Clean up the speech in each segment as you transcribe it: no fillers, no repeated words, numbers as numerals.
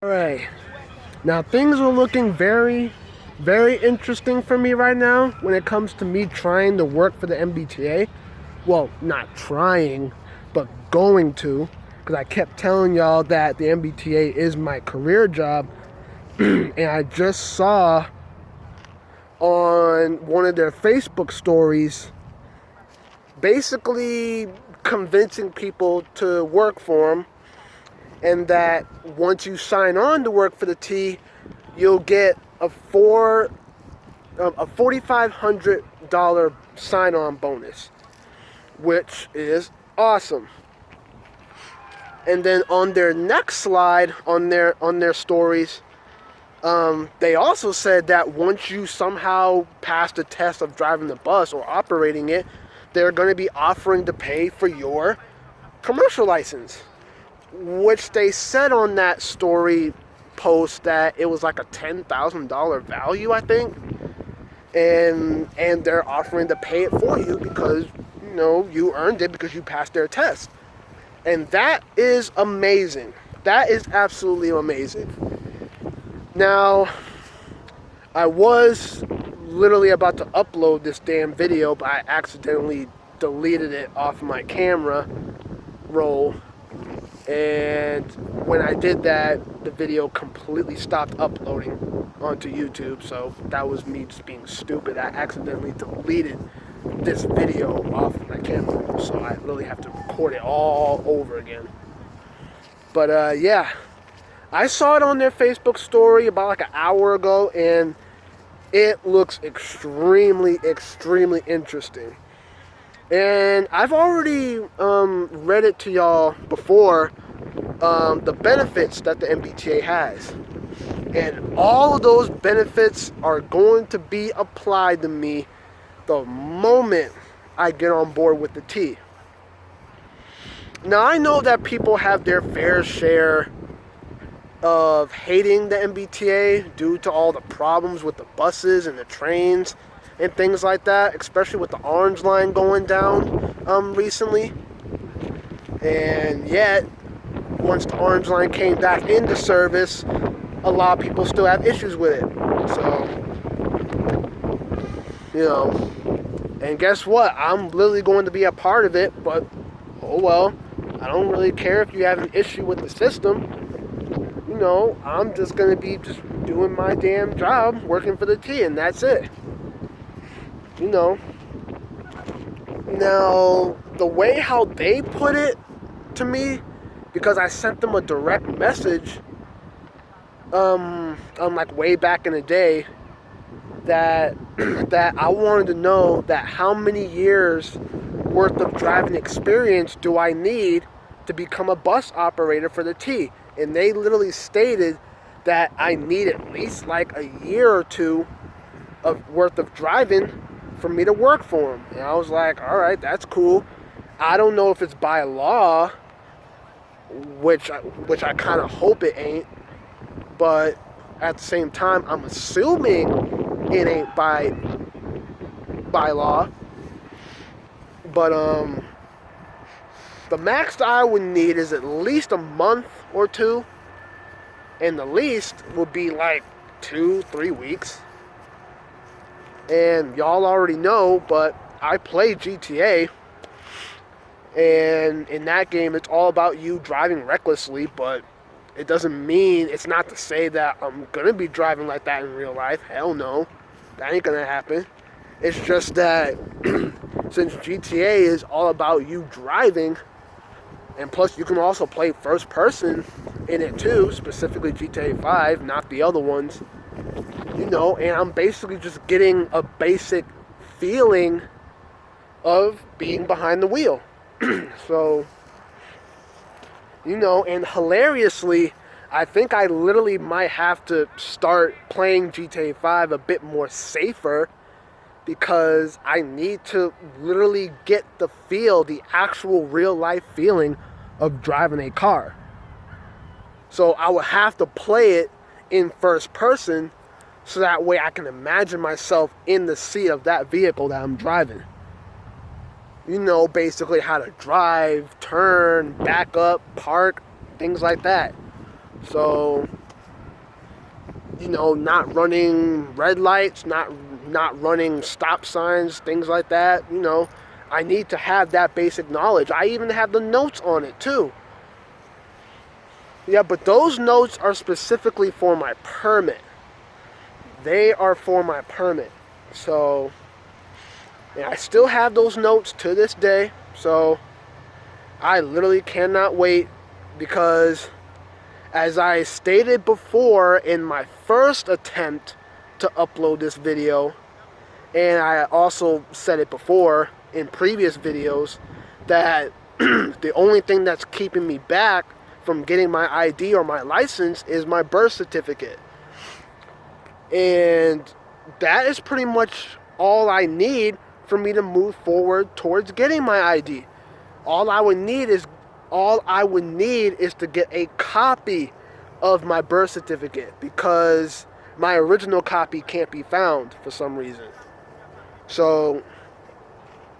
Alright, now things are looking very, very interesting for me right now when it comes to me trying to work for the MBTA. Well, not trying, but going to, because I kept telling y'all that the MBTA is my career job, and I just saw on one of their Facebook stories basically convincing people to work for them, and that once you sign on to work for the T, you'll get a $4,500 sign-on bonus, which is awesome. And then on their next slide, on their stories, they also said that once you somehow pass the test of driving the bus or operating it, they're going to be offering to pay for your commercial license, which they said on that story post that it was like a $10,000 value, I think, and they're offering to pay it for you because you earned it because you passed their test, and that is amazing. That is absolutely amazing. Now, I was literally about to upload this damn video, but I accidentally deleted it off my camera roll. And when I did that, the video completely stopped uploading onto YouTube. So that was me just being stupid. I accidentally deleted this video off my camera roll, so I really have to record it all over again. But yeah, I saw it on their Facebook story about like an hour ago, and it looks extremely, extremely interesting. And I've already read it to y'all before, the benefits that the MBTA has. And all of those benefits are going to be applied to me the moment I get on board with the T. Now, I know that people have their fair share of hating the MBTA due to all the problems with the buses and the trains and things like that, especially with the Orange Line going down recently. And yet, once the Orange Line came back into service, a lot of people still have issues with it. So, and guess what? I'm literally going to be a part of it, but oh well. I don't really care if you have an issue with the system. I'm just going to be just doing my damn job, working for the T, and that's it. Now, the way how they put it to me, because I sent them a direct message, like way back in the day, that I wanted to know that how many years worth of driving experience do I need to become a bus operator for the T. And they literally stated that I need at least like a year or two of worth of driving for me to work for them. And I was like, all right, that's cool. I don't know if it's by law, which I kind of hope it ain't, but at the same time, I'm assuming it ain't by law. But the max that I would need is at least a month or two, and the least would be like 2-3 weeks. And y'all already know, but I play GTA, and in that game it's all about you driving recklessly, but it doesn't mean, it's not to say that I'm gonna be driving like that in real life. Hell no, that ain't gonna happen. It's just that since GTA is all about you driving, and plus you can also play first person in it too, specifically GTA 5, not the other ones, and I'm basically just getting a basic feeling of being behind the wheel. So, and hilariously, I think I literally might have to start playing GTA 5 a bit more safer, because I need to literally get the actual real life feeling of driving a car. So I would have to play it in first person, so that way I can imagine myself in the seat of that vehicle that I'm driving. Basically how to drive, turn, back up, park, things like that. So not running red lights, not running stop signs, things like that. I need to have that basic knowledge. I even have the notes on it too. Yeah, but those notes are specifically for my permit. They are for my permit. So, and I still have those notes to this day. So, I literally cannot wait because, as I stated before in my first attempt to upload this video, and I also said it before in previous videos, that the only thing that's keeping me back from getting my ID or my license is my birth certificate. And that is pretty much all I need for me to move forward towards getting my ID. All I would need is to get a copy of my birth certificate because my original copy can't be found for some reason. So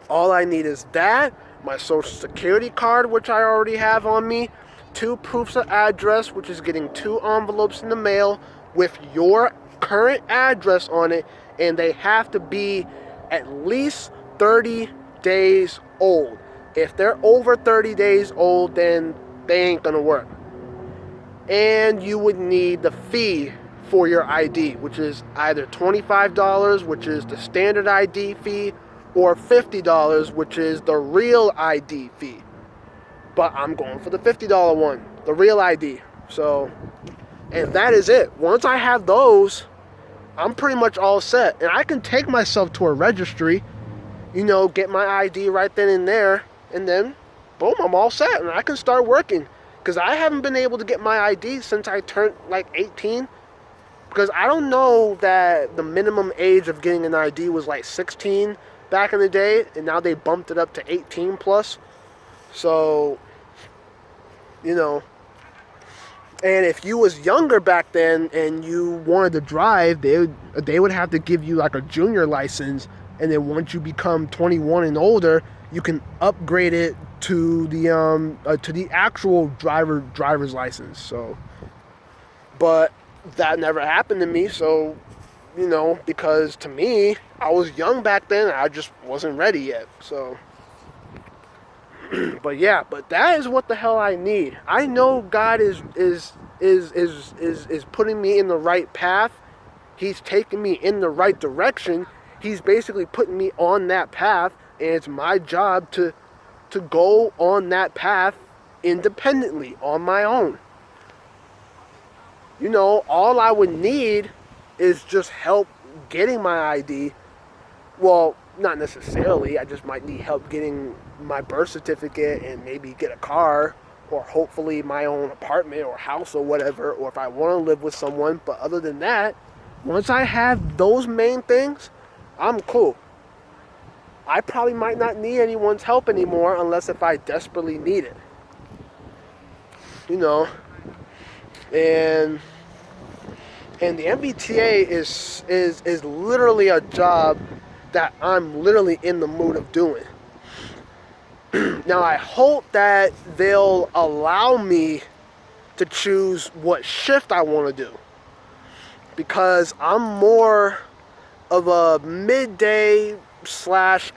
all I need is that, my social security card, which I already have on me, 2 proofs of address, which is getting 2 envelopes in the mail with your current address on it, and they have to be at least 30 days old. If they're over 30 days old, then they ain't gonna work. And you would need the fee for your ID, which is either $25, which is the standard ID fee, or $50, which is the real ID fee. But I'm going for the $50 one, the real ID. So, and that is it. Once I have those, I'm pretty much all set. And I can take myself to a registry, get my ID right then and there, and then, boom, I'm all set. And I can start working. Because I haven't been able to get my ID since I turned like 18. Because I don't know that the minimum age of getting an ID was like 16 back in the day. And now they bumped it up to 18 plus. So, and if you was younger back then and you wanted to drive, they would have to give you like a junior license, and then once you become 21 and older, you can upgrade it to the actual driver's license. So, but that never happened to me. So, because to me, I was young back then, and I just wasn't ready yet. So. But that is what the hell I need. I know God is putting me in the right path. He's taking me in the right direction. He's basically putting me on that path, and it's my job to go on that path independently on my own. All I would need is just help getting my ID. Well, not necessarily. I just might need help getting my birth certificate and maybe get a car, or hopefully my own apartment or house or whatever, or if I want to live with someone. But other than that, once I have those main things, I'm cool. I probably might not need anyone's help anymore unless if I desperately need it. And the MBTA is literally a job that I'm literally in the mood of doing. Now, I hope that they'll allow me to choose what shift I want to do, because I'm more of a midday /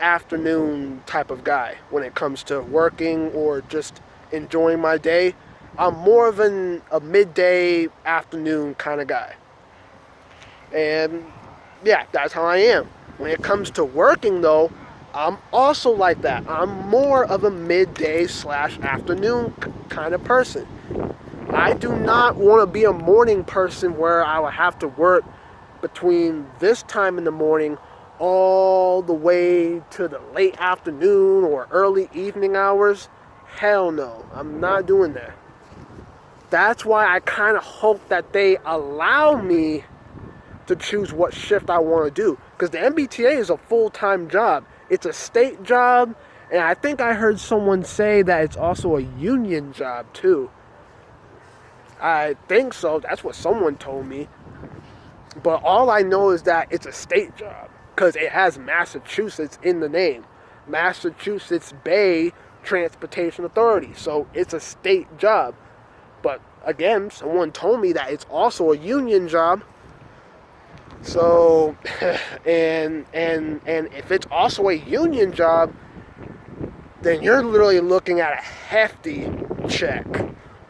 afternoon type of guy when it comes to working or just enjoying my day. I'm more of a midday afternoon kind of guy. And yeah, that's how I am. When it comes to working though, I'm also like that. I'm more of a midday / afternoon kind of person. I do not want to be a morning person where I will have to work between this time in the morning all the way to the late afternoon or early evening hours. Hell no, I'm not doing that. That's why I kind of hope that they allow me to choose what shift I want to do. Because the MBTA is a full-time job. It's a state job, and I think I heard someone say that it's also a union job too. I think so. That's what someone told me. But all I know is that it's a state job because it has Massachusetts in the name. Massachusetts Bay Transportation Authority. So it's a state job. But again, someone told me that it's also a union job. So, and if it's also a union job, then you're literally looking at a hefty check.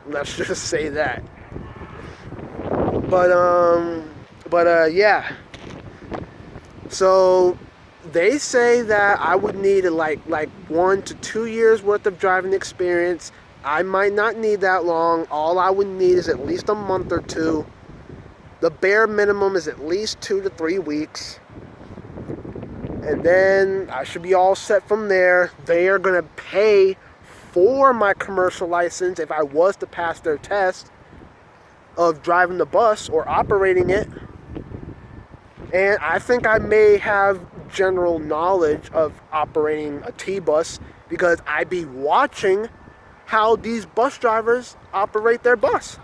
Let's just say that. Yeah. So they say that I would need like 1 to 2 years worth of driving experience. I might not need that long. All I would need is at least a month or two. The bare minimum is at least 2 to 3 weeks. And then I should be all set from there. They are going to pay for my commercial license if I was to pass their test of driving the bus or operating it. And I think I may have general knowledge of operating a T-bus because I be watching how these bus drivers operate their bus.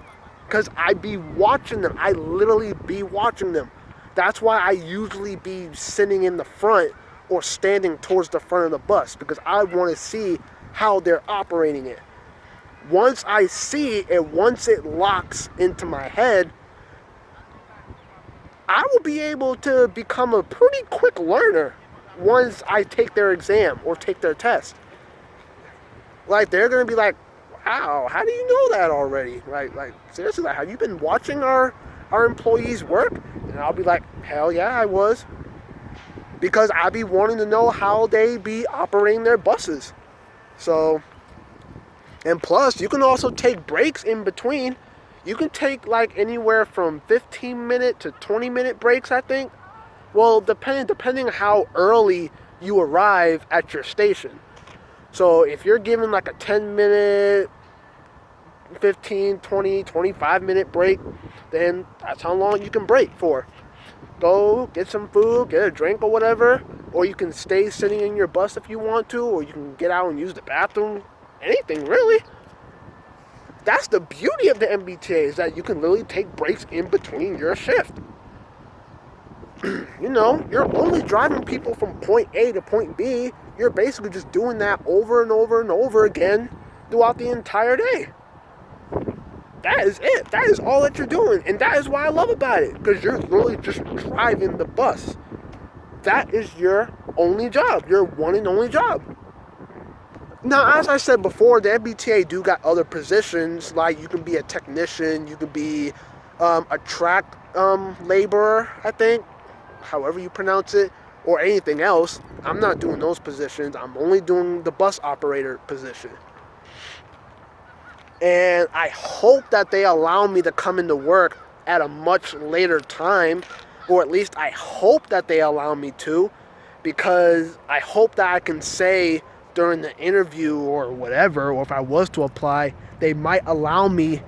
Because I be watching them. I literally be watching them. That's why I usually be sitting in the front or standing towards the front of the bus, because I want to see how they're operating it. Once I see it, once it locks into my head, I will be able to become a pretty quick learner once I take their exam or take their test. Like, they're going to be like, wow, how do you know that already? Like seriously, like, have you been watching our employees work? And I'll be like, hell yeah, I was. Because I be wanting to know how they be operating their buses. So, and plus, you can also take breaks in between. You can take like anywhere from 15-minute to 20-minute breaks, I think. Well, depending how early you arrive at your station. So if you're given like a 10-minute, 15, 20, 25-minute break, then that's how long you can break for. Go get some food, get a drink or whatever, or you can stay sitting in your bus if you want to, or you can get out and use the bathroom. Anything, really. That's the beauty of the MBTA, is that you can literally take breaks in between your shift. You know, you're only driving people from point A to point B. You're basically just doing that over and over and over again throughout the entire day. That is it. That is all that you're doing. And that is what I love about it. Because you're literally just driving the bus. That is your only job. Your one and only job. Now, as I said before, the MBTA do got other positions. Like, you can be a technician. You can be a track laborer, I think. However you pronounce it. Or anything else. I'm not doing those positions. I'm only doing the bus operator position. And I hope that they allow me to come into work at a much later time, or at least I hope that they allow me to, because I hope that I can say during the interview or whatever, or if I was to apply, they might allow me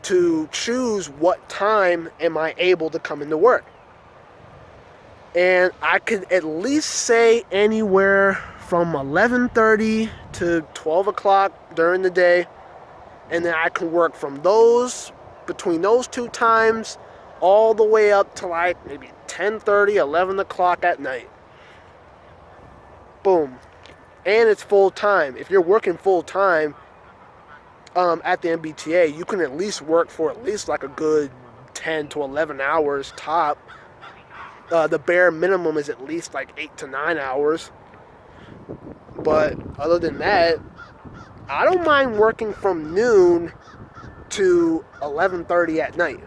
to choose what time am I able to come into work. And I could at least say anywhere from 11:30 to 12 o'clock during the day. And then I can work from between those two times, all the way up to like maybe 10:30, 11 o'clock at night. Boom. And it's full time. If you're working full time at the MBTA, you can at least work for at least like a good 10 to 11 hours top. The bare minimum is at least like 8 to 9 hours. But other than that, I don't mind working from noon to 11:30 at night,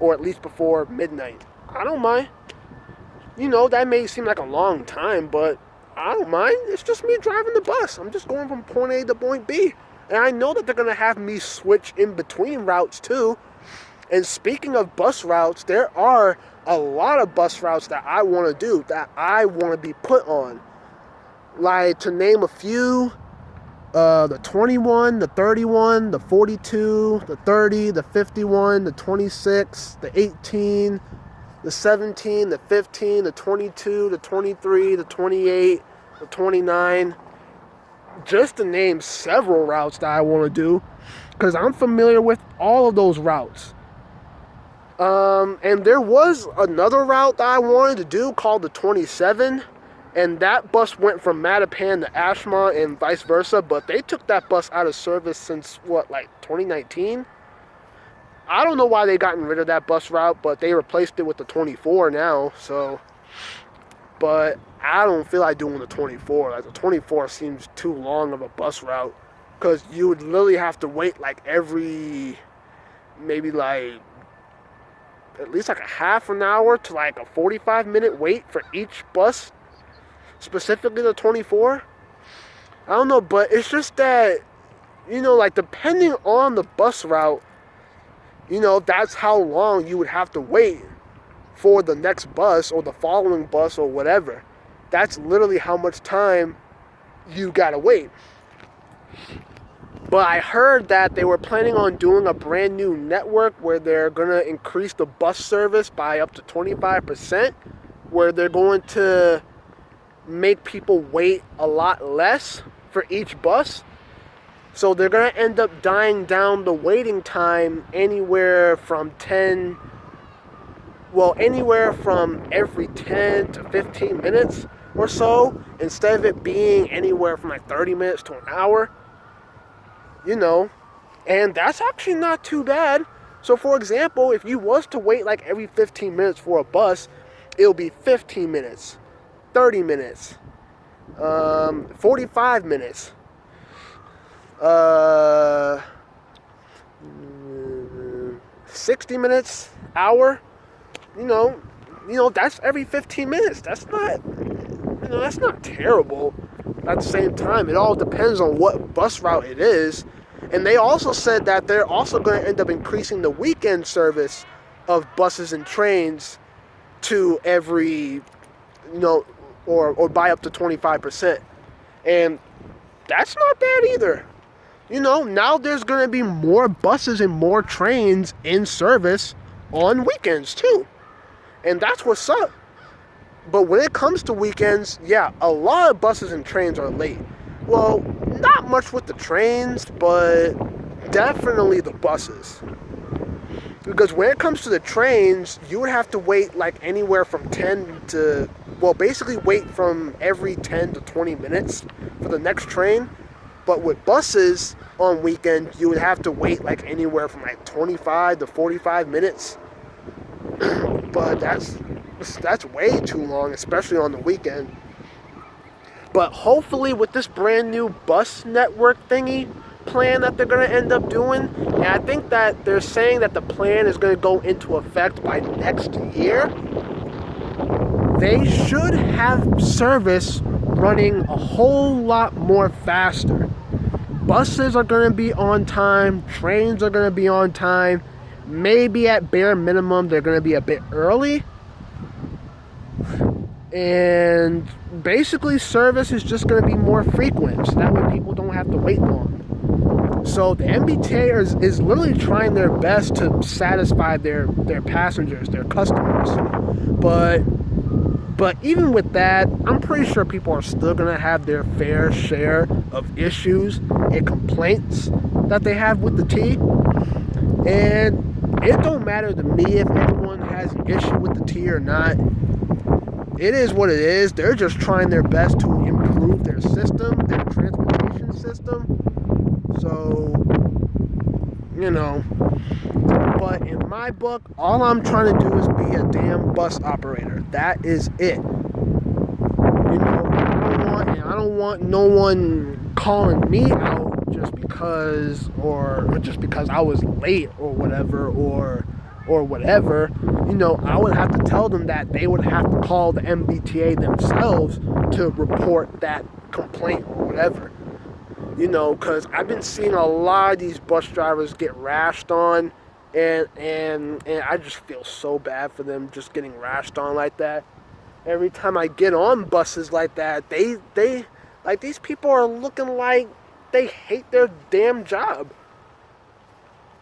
or at least before midnight. I don't mind. You know, that may seem like a long time, but I don't mind. It's just me driving the bus. I'm just going from point A to point B. And I know that they're going to have me switch in between routes too. And speaking of bus routes, there are a lot of bus routes that I want to do, that I want to be put on. Like, to name a few, the 21, the 31, the 42, the 30, the 51, the 26, the 18, the 17, the 15, the 22, the 23, the 28, the 29. Just to name several routes that I want to do, because I'm familiar with all of those routes. And there was another route that I wanted to do called the 27, and that bus went from Mattapan to Ashmont and vice versa, but they took that bus out of service since, 2019? I don't know why they gotten rid of that bus route, but they replaced it with the 24 now. So, but I don't feel like doing the 24. Like the 24 seems too long of a bus route, because you would literally have to wait like every maybe like at least like a half an hour to like a 45-minute wait for each bus, specifically the 24. I don't know, but it's just that, like depending on the bus route, that's how long you would have to wait for the next bus or the following bus or whatever. That's literally how much time you gotta wait. But I heard that they were planning on doing a brand new network where they're gonna increase the bus service by up to 25%, where they're going to make people wait a lot less for each bus. So they're going to end up dying down the waiting time anywhere from every 10 to 15 minutes or so, instead of it being anywhere from like 30 minutes to an hour. And that's actually not too bad. So for example, if you was to wait like every 15 minutes for a bus, it'll be 15 minutes, 30 minutes, 45 minutes, 60 minutes, hour. That's every 15 minutes. That's not terrible. At the same time, it all depends on what bus route it is. And they also said that they're also going to end up increasing the weekend service of buses and trains to every, or by up to 25%. And that's not bad either. Now there's going to be more buses and more trains in service on weekends too. And that's what's up. But when it comes to weekends, yeah, a lot of buses and trains are late. Well, not much with the trains, but definitely the buses. Because when it comes to the trains, you would have to wait like anywhere from basically wait from every 10 to 20 minutes for the next train. But with buses on weekend, you would have to wait like anywhere from like 25 to 45 minutes. But that's way too long, especially on the weekend. But hopefully with this brand new bus network thingy plan that they're going to end up doing, and I think that they're saying that the plan is going to go into effect by next year, they should have service running a whole lot more faster. Buses are going to be on time, trains are going to be on time, maybe at bare minimum they're going to be a bit early. And basically service is just going to be more frequent, so that way people don't have to wait long. So the Mbta is literally trying their best to satisfy their passengers, their customers. But even with that, I'm pretty sure people are still going to have their fair share of issues and complaints that they have with the T. And it don't matter to me if anyone has an issue with the T or not. It is what it is. They're just trying their best to improve their system, their transportation system. So, but in my book, all I'm trying to do is be a damn bus operator. That is it. I don't want no one calling me out just because I was late or whatever, or whatever. I would have to tell them that they would have to call the Mbta themselves to report that complaint or whatever. Because I've been seeing a lot of these bus drivers get rashed on, and I just feel so bad for them just getting rashed on like that. Every time I get on buses like that, they like, these people are looking like they hate their damn job.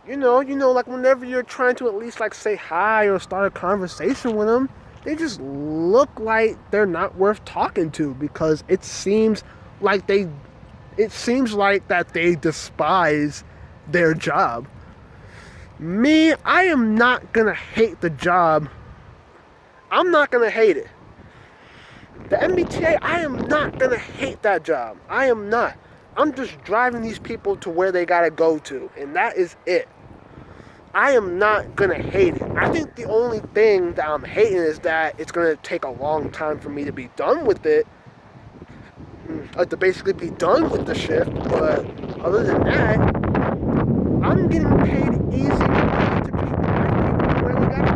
Like whenever you're trying to at least like say hi or start a conversation with them, they just look like they're not worth talking to, because it seems like that they despise their job. Me, I am not gonna hate the job. I'm not gonna hate it. The Mbta, I am not gonna hate that job. I am not. I'm just driving these people to where they gotta go to, and that is it. I am not going to hate it. I think the only thing that I'm hating is that it's going to take a long time for me to be done with it. To basically be done with the shift. But other than that, I'm getting paid easy to just where we gotta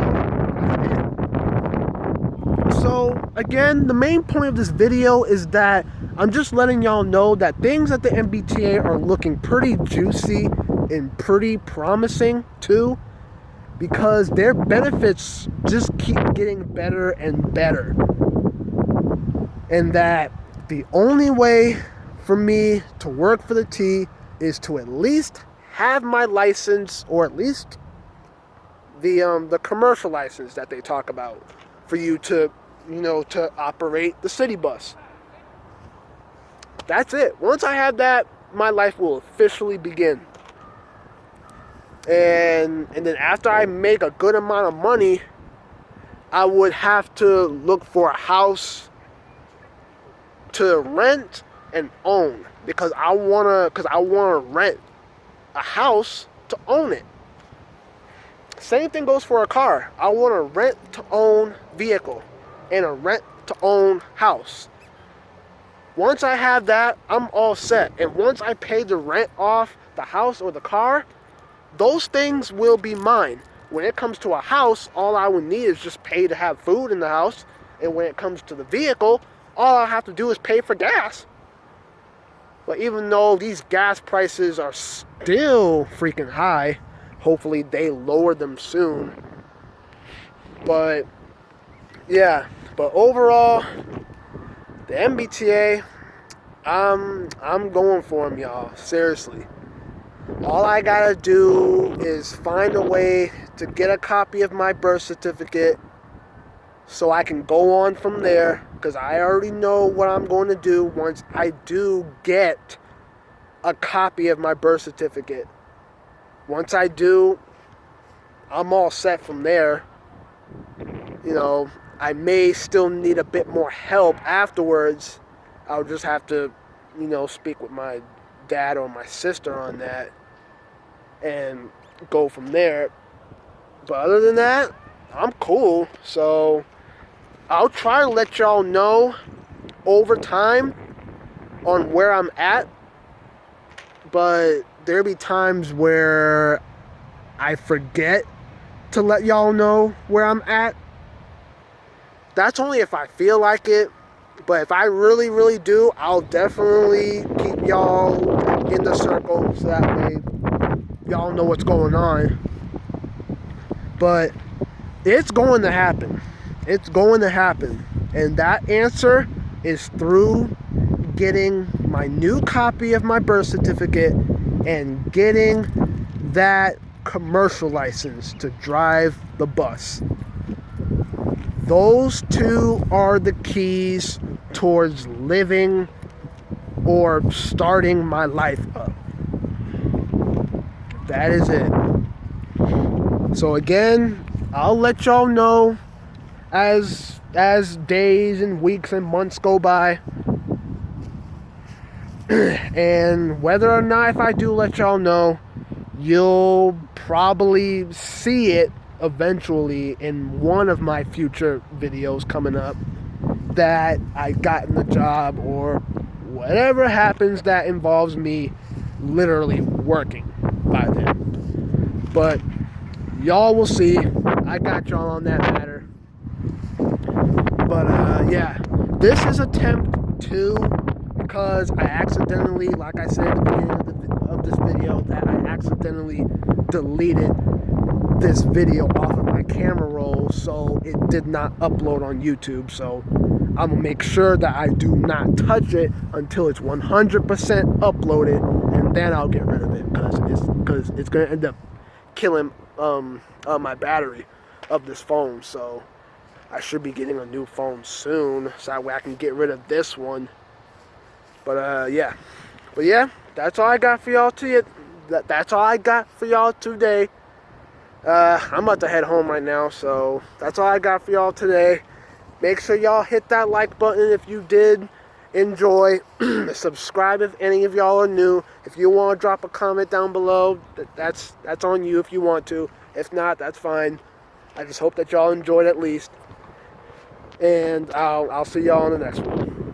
go. So again, the main point of this video is that I'm just letting y'all know that things at the MBTA are looking pretty juicy and pretty promising too, because their benefits just keep getting better and better. And that the only way for me to work for the T is to at least have my license, or at least the commercial license that they talk about for you to, to operate the city bus. That's it. Once I have that, my life will officially begin. And then after I make a good amount of money, I would have to look for a house to rent and own, because I wanna rent a house to own it. Same thing goes for a car. I want a rent to own vehicle and a rent to own house. Once I have that, I'm all set. And once I pay the rent off the house or the car, those things will be mine. When it comes to a house, all I would need is just pay to have food in the house. And when it comes to the vehicle, all I have to do is pay for gas. But even though these gas prices are still freaking high, hopefully they lower them soon. But yeah, but overall, the MBTA, I'm going for them, y'all. Seriously. All I gotta do is find a way to get a copy of my birth certificate so I can go on from there, because I already know what I'm going to do once I do get a copy of my birth certificate. Once I do, I'm all set from there. I may still need a bit more help afterwards. I'll just have to, speak with my dad or my sister on that and go from there. But other than that, I'm cool. So I'll try to let y'all know over time on where I'm at. But there'll be times where I forget to let y'all know where I'm at. That's only if I feel like it. But if I really, really do, I'll definitely keep y'all in the circle so that way y'all know what's going on. But it's going to happen. It's going to happen. And that answer is through getting my new copy of my birth certificate and getting that commercial license to drive the bus. Those two are the keys towards living or starting my life up. That is it. So again, I'll let y'all know as days and weeks and months go by. And whether or not, if I do let y'all know, you'll probably see it eventually in one of my future videos coming up, that I got in the job or whatever happens that involves me literally working by then. But y'all will see. I got y'all on that matter. But yeah, this is attempt 2, because I accidentally, like I said at the beginning of this video, that I accidentally deleted this video off of my camera roll, so it did not upload on YouTube. So I'm gonna make sure that I do not touch it until it's 100% uploaded, and then I'll get rid of it, because it's gonna end up killing my battery of this phone. So I should be getting a new phone soon, so that way I can get rid of this one. But yeah, that's all I got for y'all that's all I got for y'all today. I'm about to head home right now, so that's all I got for y'all today. Make sure y'all hit that like button if you did enjoy. Subscribe if any of y'all are new. If you want to drop a comment down below, that's on you if you want to. If not, that's fine. I just hope that y'all enjoyed at least. And I'll see y'all on the next one.